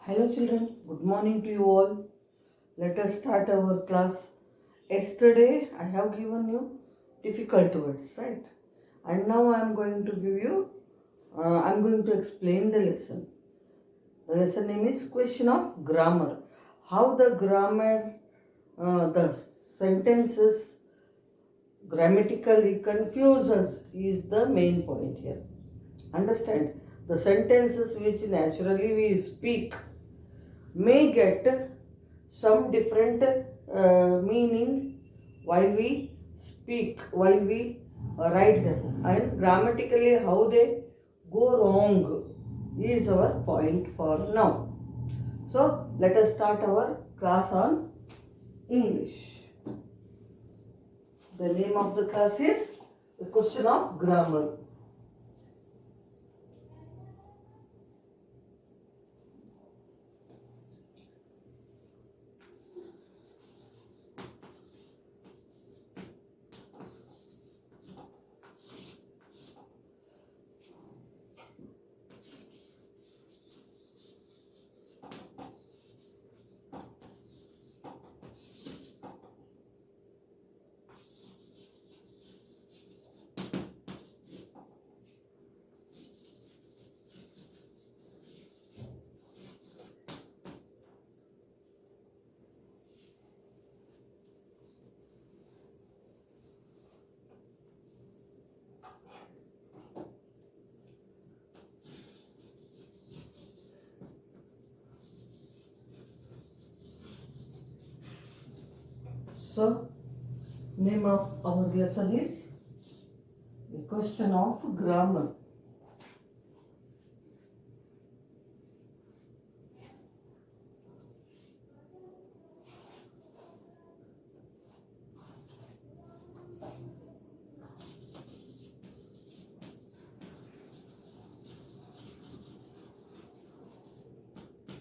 Hello children, good morning to you all. Let us start our class. Yesterday I have given you difficult words, right? And now I am going to I'm going to explain the lesson. The lesson name is Question of Grammar. How the the sentences grammatically confuse us is the main point here. Understand? The sentences which naturally we speak may get some different meaning while we speak, while we write them, and grammatically how they go wrong is our point for now. So let us start our class on English. The name of the class is the question of grammar. So, name of our lesson is the question of grammar.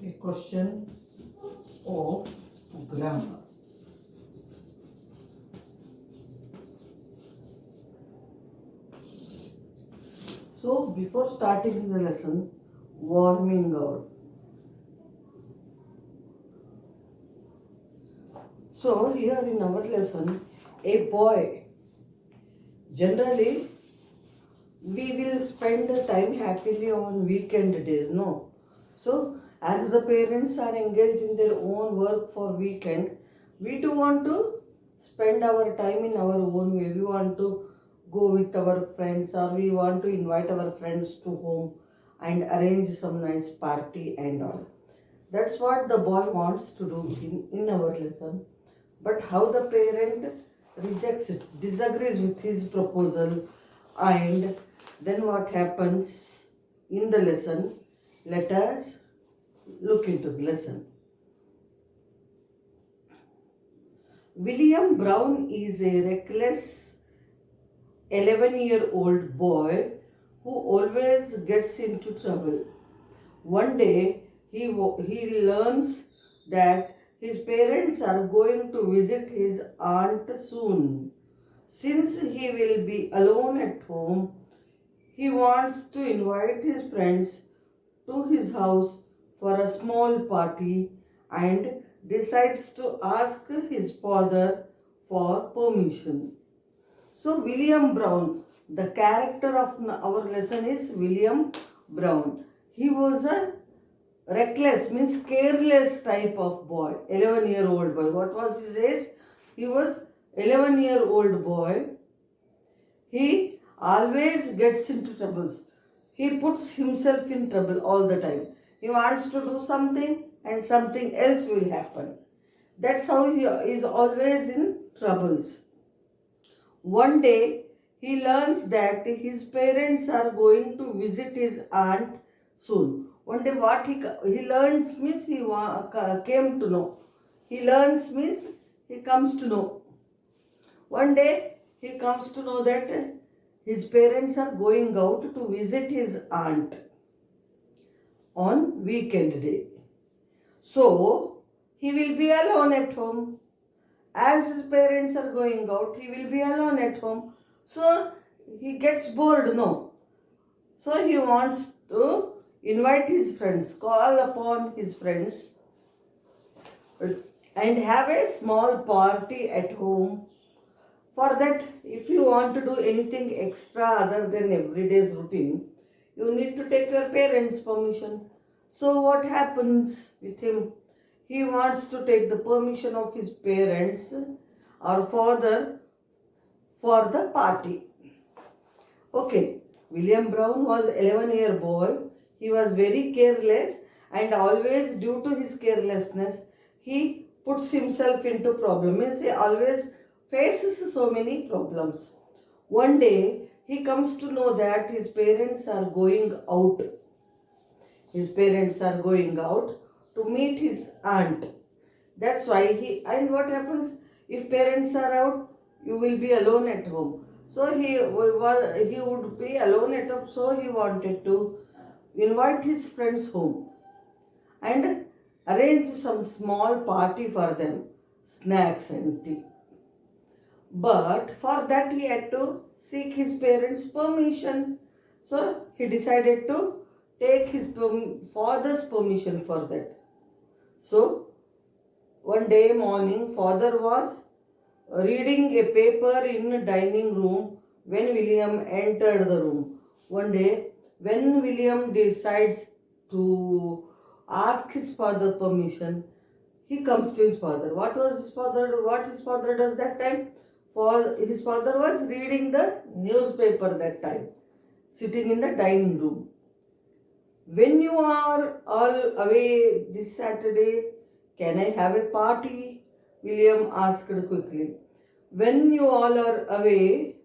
A question of grammar. So, before starting the lesson, warming up. So, here in our lesson, a boy, generally, we will spend the time happily on weekend days, no? So, as the parents are engaged in their own work for weekend, we too want to spend our time in our own way. We want to go with our friends, or we want to invite our friends to home and arrange some nice party and all. That's what the boy wants to do in our lesson. But how the parent rejects it, disagrees with his proposal, and then what happens in the lesson? Let us look into the lesson. William Brown is a reckless 11-year-old boy who always gets into trouble. One day, he learns that his parents are going to visit his aunt soon. Since he will be alone at home, he wants to invite his friends to his house for a small party and decides to ask his father for permission. So, William Brown, the character of our lesson is William Brown. He was a reckless, means careless type of boy, 11-year-old boy. What was his age? He was 11-year-old boy. He always gets into troubles. He puts himself in trouble all the time. He wants to do something and something else will happen. That's how he is always in troubles. One day, he learns that his parents are going to visit his aunt soon. One day, what he learns means came to know. He learns means he comes to know. One day, he comes to know that his parents are going out to visit his aunt on weekend day. So, he will be alone at home. As his parents are going out, he will be alone at home. So, he gets bored, no? So, he wants to invite his friends, call upon his friends, and have a small party at home. For that, if you want to do anything extra other than everyday's routine, you need to take your parents' permission. So, what happens with him? He wants to take the permission of his parents or father for the party. Okay, William Brown was 11-year boy. He was very careless, and always due to his carelessness, he puts himself into problem. Means he always faces so many problems. One day he comes to know that his parents are going out. His parents are going out to meet his aunt. That's why and what happens if parents are out? You will be alone at home. So he would be alone at home. So he wanted to invite his friends home and arrange some small party for them, snacks and tea. But for that he had to seek his parents' permission. So he decided to take his father's permission for that. So one day morning, father was reading a paper in the dining room when William entered the room. One day, when William decides to ask his father permission, he comes to his father. What his father does that time? For his father was reading the newspaper that time, sitting in the dining room. When you are all away this Saturday, can I have a party? William asked quickly. When you all are away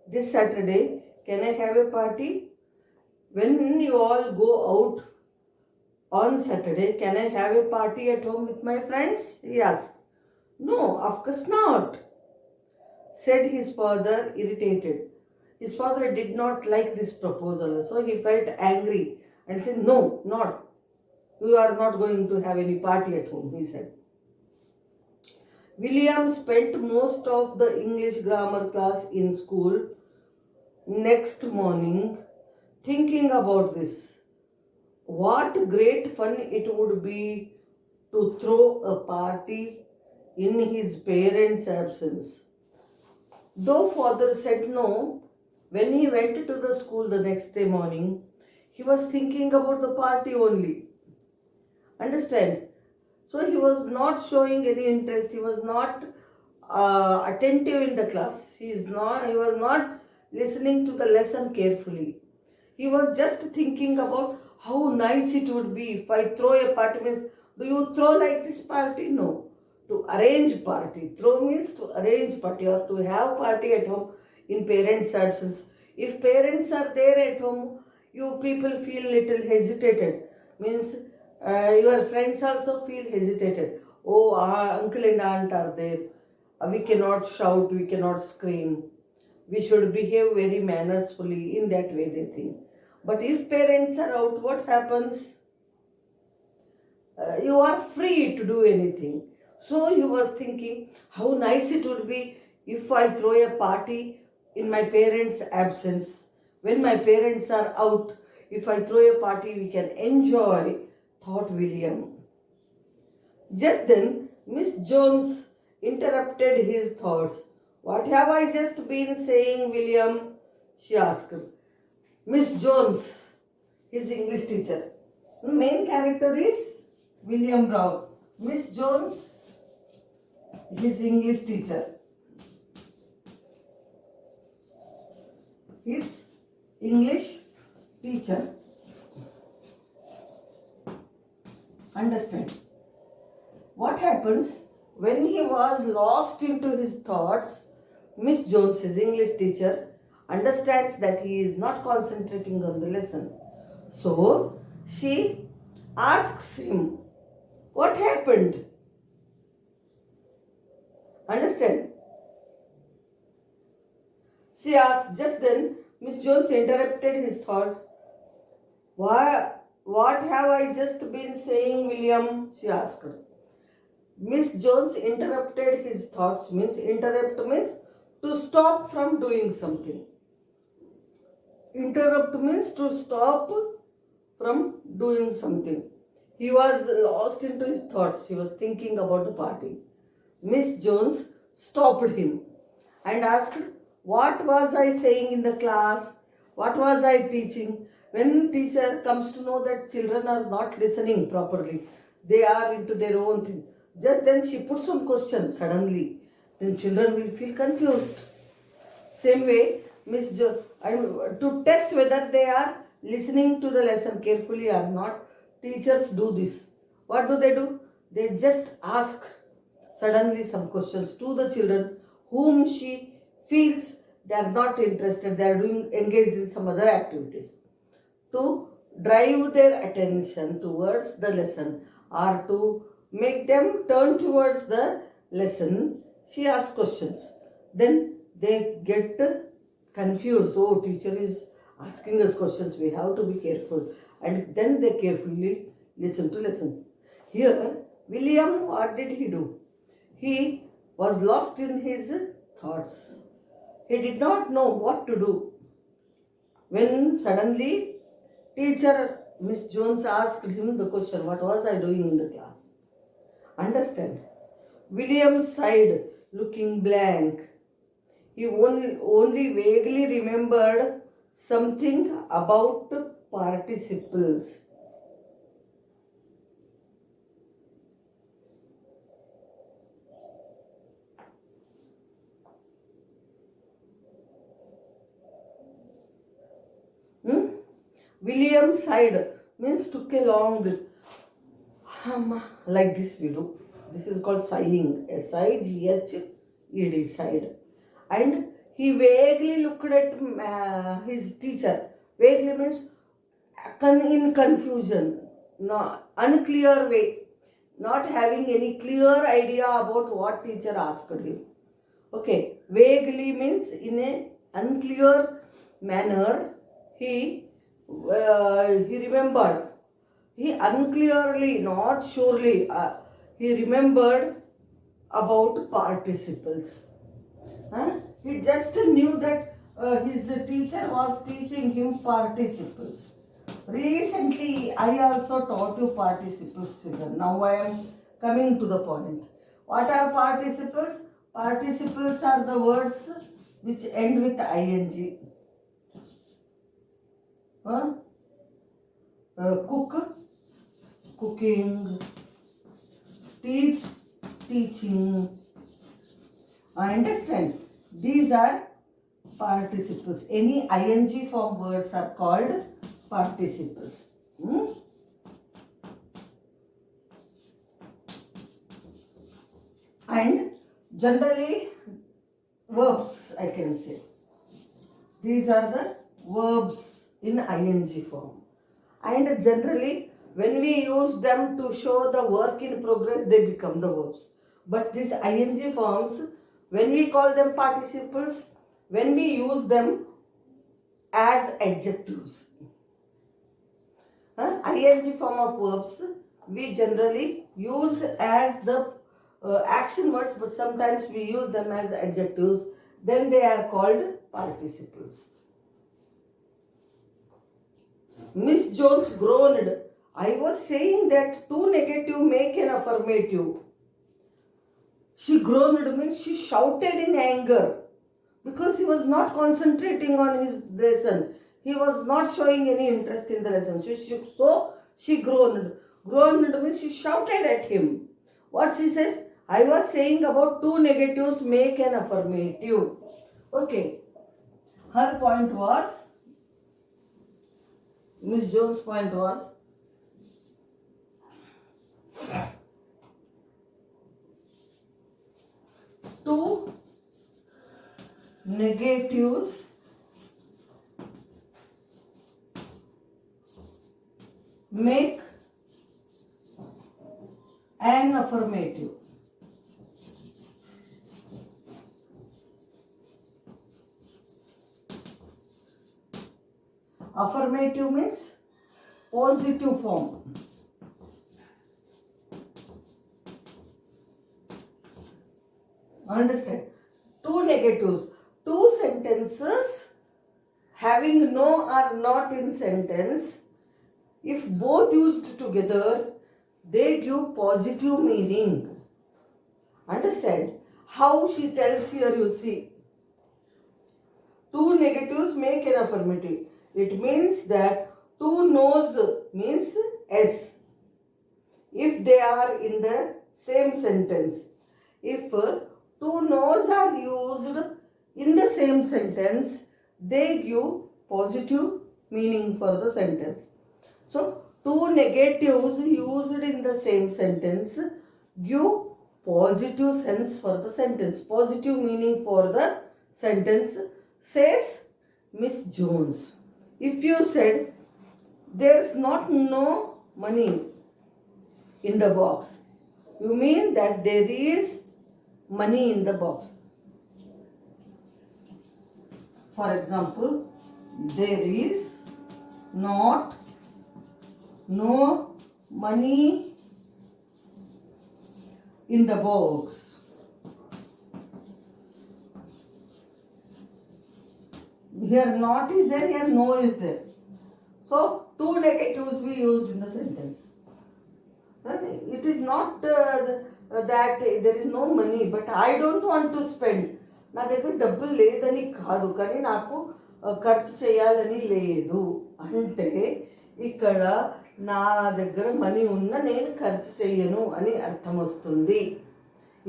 this Saturday, can I have a party? When you all go out on Saturday, can I have a party at home with my friends? He asked. No, of course not, said his father, irritated. His father did not like this proposal, so he felt angry and said, No, not. You are not going to have any party at home, he said. William spent most of the English grammar class in school next morning thinking about this. What great fun it would be to throw a party in his parents' absence. Though father said no, when he went to the school the next day morning, he was thinking about the party only. Understand? So he was not showing any interest. He was not attentive in the class. He was not listening to the lesson carefully. He was just thinking about how nice it would be if I throw a party. Means, do you throw like this party? No. To arrange party. Throw means to arrange party or to have party at home in parents' absence. If parents are there at home, you people feel little hesitated. Means your friends also feel hesitated. Oh, our uncle and aunt are there. We cannot shout, we cannot scream. We should behave very mannersfully. In that way they think. But if parents are out, what happens? You are free to do anything. So he was thinking how nice it would be if I throw a party in my parents' absence. When my parents are out, if I throw a party, we can enjoy, thought William. Just then, Miss Jones interrupted his thoughts. What have I just been saying, William? She asked. Miss Jones, his English teacher. The main character is William Brown. Miss Jones, his English teacher. His English teacher. Understand? What happens when he was lost into his thoughts? Miss Jones, his English teacher, understands that he is not concentrating on the lesson. So she asks him, what happened? Understand? She asked. Just then, Miss Jones interrupted his thoughts. What have I just been saying, William? She asked. Miss Jones interrupted his thoughts. Interrupt means to stop from doing something. Interrupt means to stop from doing something. He was lost into his thoughts. He was thinking about the party. Miss Jones stopped him and asked, "What was I saying in the class? What was I teaching?" When teacher comes to know that children are not listening properly, they are into their own thing. Just then she puts some questions suddenly. Then children will feel confused. Same way, to test whether they are listening to the lesson carefully or not, teachers do this. What do? They just ask suddenly some questions to the children whom she feels they are not interested, they are doing engaged in some other activities. To drive their attention towards the lesson or to make them turn towards the lesson, she asks questions. Then they get confused. Oh, teacher is asking us questions, we have to be careful. And then they carefully listen to lesson. Here, William, what did he do? He was lost in his thoughts. He did not know what to do. When suddenly teacher Miss Jones asked him the question, "What was I doing in the class?" Understand? William sighed, looking blank. He only vaguely remembered something about participles. Hmm? William sighed means took a long breath. Like this we do. This is called sighing. Sighed, sighed. And he vaguely looked at his teacher. Vaguely means in confusion, no, unclear way, not having any clear idea about what teacher asked him. Okay, vaguely means in a unclear manner. He remembered. He unclearly, not surely, he remembered about participles. He just knew that his teacher was teaching him participles. Recently, I also taught you participles, children. Now I am coming to the point. What are participles? Participles are the words which end with ing. Cook, cooking, teach, teaching. I understand. These are participles. Any ing form words are called participles. And generally verbs, I can say. These are the verbs in ing form. And generally when we use them to show the work in progress, they become the verbs. But these ing forms, when we call them participles, when we use them as adjectives. Ing form of verbs we generally use as the action words, but sometimes we use them as adjectives. Then they are called participles. Miss Jones groaned. I was saying that two negative make an affirmative. She groaned means she shouted in anger because he was not concentrating on his lesson. He was not showing any interest in the lesson. So she groaned. Groaned means she shouted at him. What she says? I was saying about two negatives make an affirmative. Okay. Her point was, Miss Jones' point was, two negatives make an affirmative. Affirmative means positive form. Understand? Two negatives. Two sentences having no or not in sentence. If both used together, they give positive meaning. Understand? How she tells here, you see. Two negatives make an affirmative. It means that two no's means S. If they are in the same sentence. If two no's are used in the same sentence, they give positive meaning for the sentence. So, two negatives used in the same sentence give positive sense for the sentence, positive meaning for the sentence, says Miss Jones. If you said there's not no money in the box, you mean that there is money in the box. For example, there is not no money in the box. Here not is there, here no is there. So two negatives we used in the sentence. It is not that there is no money, but I don't want to spend. నా దగ్గర డబ్బులు లేదని కాదు, కానీ నాకు ఖర్చు చేయాలని లేదు అంటే ఇక్కడ నా దగ్గర మనీ ఉన్న నేను ఖర్చు చేయను అని అర్థం వస్తుంది.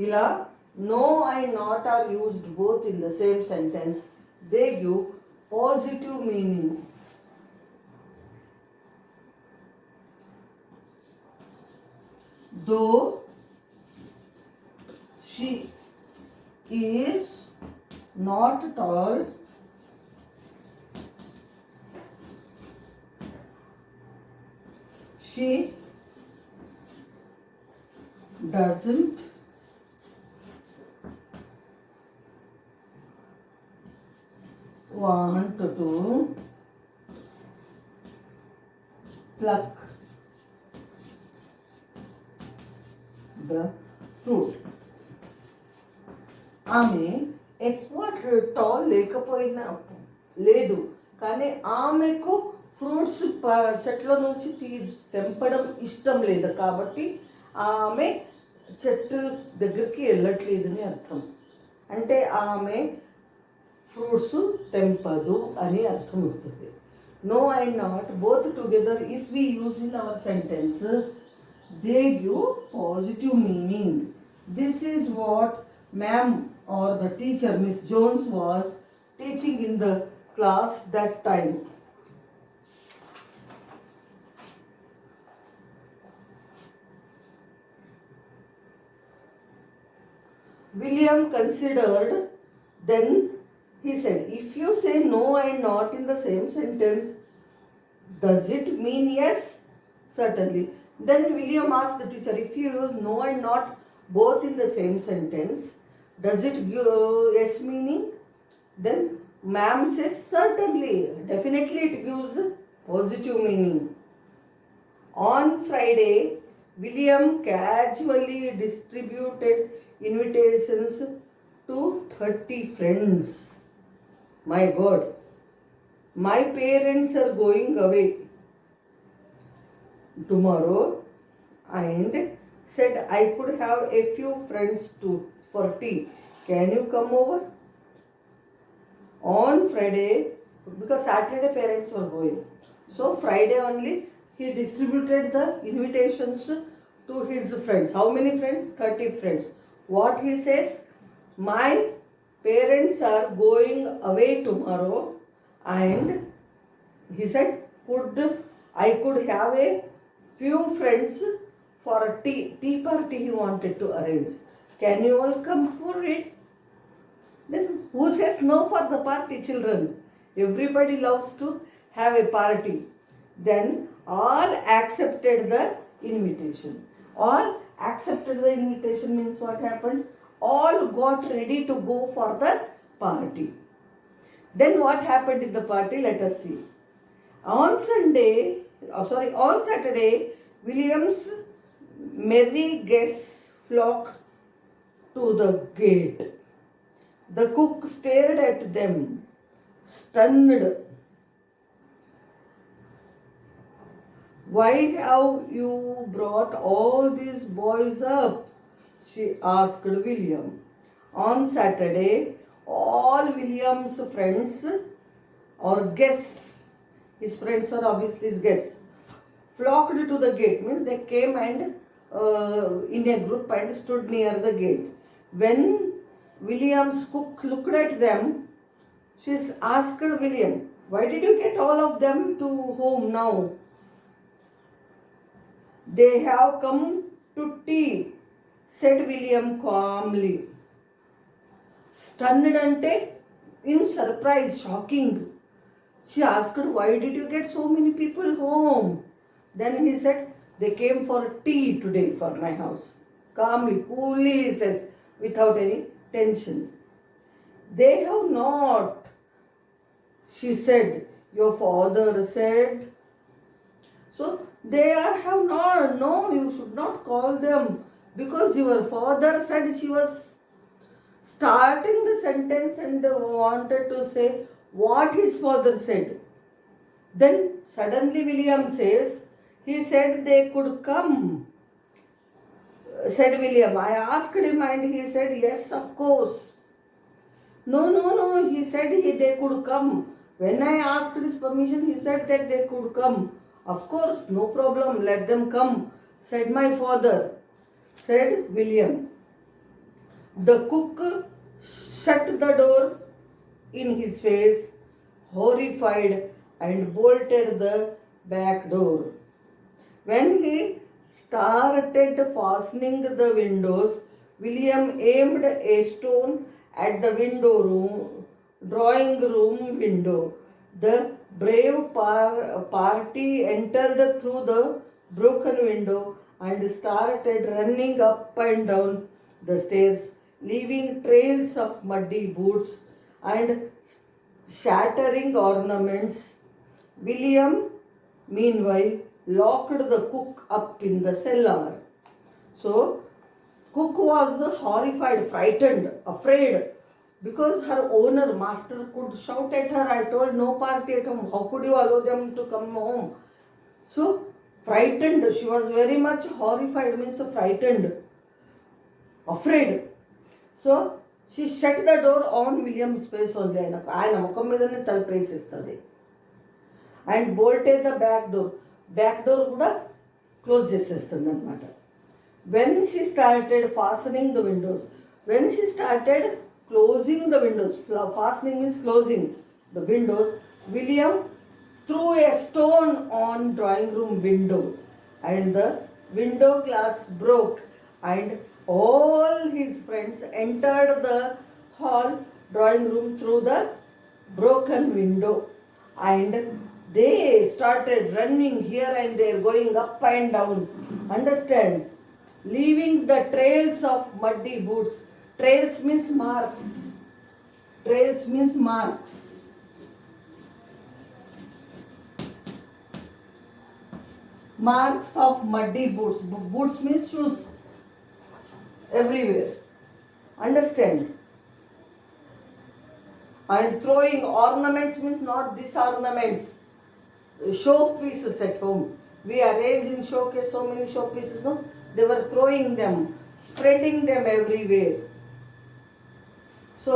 ఇలా no and not are used both in the same sentence. They give positive meaning. Though she is not tall, she doesn't want to pluck the fruit. ఆమె ఎక్కువ టాల్ లేకపోయినా లేదు, కానీ ఆమెకు ఫ్రూట్స్ చెట్ల నుంచి తెంపడం ఇష్టం లేదు, కాబట్టి ఆమె చెట్టు దగ్గరికి వెళ్ళట్లేదని అర్థం. అంటే ఆమె ఫ్రూట్స్ తెంపదు అని అర్థం వస్తుంది. No and not both together if we use in our sentences, they give positive meaning. This is what ma'am or the teacher Miss Jones was teaching in the class that time. William considered, then he said, if you say no and not in the same sentence, does it mean yes? Certainly. Then William asked the teacher, if you use no and not both in the same sentence, does it give yes meaning? Then ma'am says, certainly, definitely it gives positive meaning. On Friday, William casually distributed invitations to 30 friends. My God, my parents are going away tomorrow and said I could have a few friends for tea. Can you come over? On Friday, because Saturday parents were going, so Friday only he distributed the invitations to his friends. How many friends? 30 friends. What he says? My parents are going away tomorrow and he said I could have a few friends for a tea party he wanted to arrange. Can you all come for it? Then who says no for the party, children? Everybody loves to have a party. Then all accepted the invitation. All accepted the invitation means what happened? All got ready to go for the party. Then what happened in the party? Let us see. On Saturday, William's merry guests flocked to the gate. The cook stared at them, stunned. Why have you brought all these boys up? She asked William. On Saturday, all William's friends or guests, his friends are obviously his guests, flocked to the gate. Means they came and in a group and stood near the gate. When William's cook looked at them, she asked William, "Why did you get all of them to home now?" "They have come to tea," said William calmly. Stunned ante, in surprise, shocking, she asked, "Why did you get so many people home?" Then he said, "They came for tea today for my house." Calmly, coolly he says, without any tension. "They have not," she said. "Your father said." So they have not. No, you should not call them, because your father said. She was starting the sentence and wanted to say what his father said. Then suddenly William says, "He said they could come," said William. I asked him and he said, "Yes, of course." No, he said they could come. When I asked his permission, he said that they could come. "Of course, no problem, let them come," said my father, said William. The cook shut the door in his face, horrified, and bolted the back door. When he started fastening the windows, William aimed a stone at the drawing room window. The brave party entered through the broken window and started running up and down the stairs, leaving trails of muddy boots and shattering ornaments. William, meanwhile, locked the cook up in the cellar. So, cook was horrified, frightened, afraid, because her owner, master, could shout at her, "I told no party at home. How could you allow them to come home?" So, frightened, she was very much horrified, means frightened, afraid. So, she shut the door on William's face only. ఆయన ముఖం మీదనే తలుపేసిస్తుంది. And bolted the back door. Back door కూడా close చేసేస్తుంది అనమాట. When she started fastening the windows, when she started closing the windows, fastening means closing the windows, William threw a stone on drawing room window and the window glass broke and all his friends entered the hall drawing room through the broken window and they started running here and there, going up and down. Understand? Leaving the trails of muddy boots. Trails means marks. Trails means marks. Marks of muddy boots. Boots means shoes. Everywhere. Understand? And throwing ornaments means not these ornaments. Show pieces at home. We arrange in showcase so many show pieces, no? They were throwing them, spreading them everywhere. So,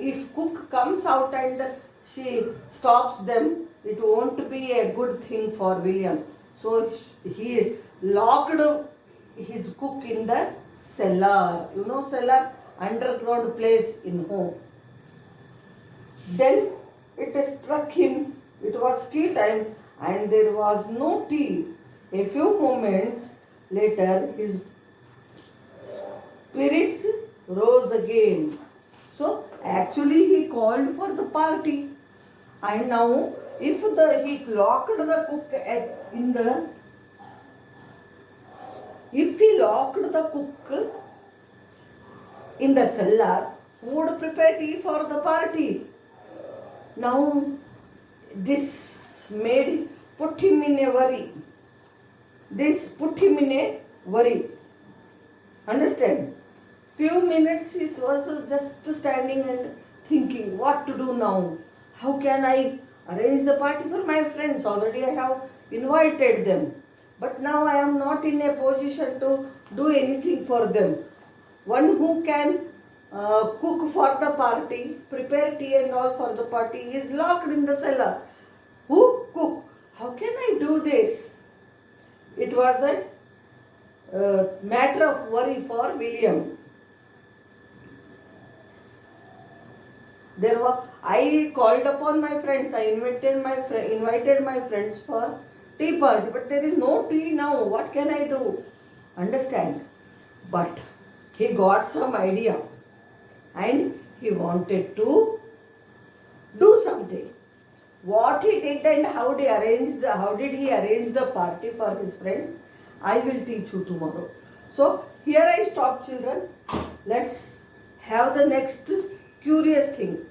if cook comes out and she stops them, it won't be a good thing for William. So, he locked his cook in the cellar. You know cellar? Underground place in home. Then it struck him. It was tea time and there was no tea. A few moments later, his spirits rose again. So, actually he called for the party. And now, if he locked the cook in the cellar, who would prepare tea for the party? Now, this put him in a worry. Understand? Few minutes he was just standing and thinking, what to do now? How can I arrange the party for my friends? Already I have invited them. But now I am not in a position to do anything for them. One who can cook for the party, prepare tea and all for the party is locked in the cellar. Who cook? How can I do this? It was a matter of worry for William. I called upon my friends. I invited my friends for tea party, but there is no tea now. What can I do? Understand? But he got some idea, and he wanted to do something. What he did and how did he arrange the party for his friends? I will teach you tomorrow. So here I stop, children. Let's have the next curious thing.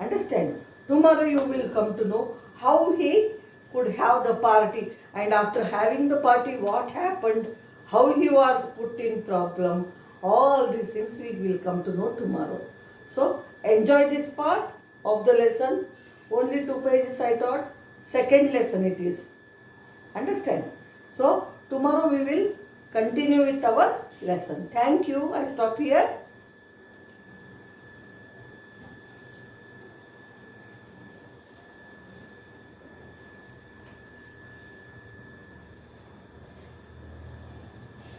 Understand? Tomorrow you will come to know how he could have the party, and after having the party, what happened, how he was put in problem. All these things we will come to know tomorrow. So enjoy this part of the lesson. Only 2 pages I taught. Second lesson it is. Understand? So tomorrow we will continue with our lesson. Thank you. I stop here.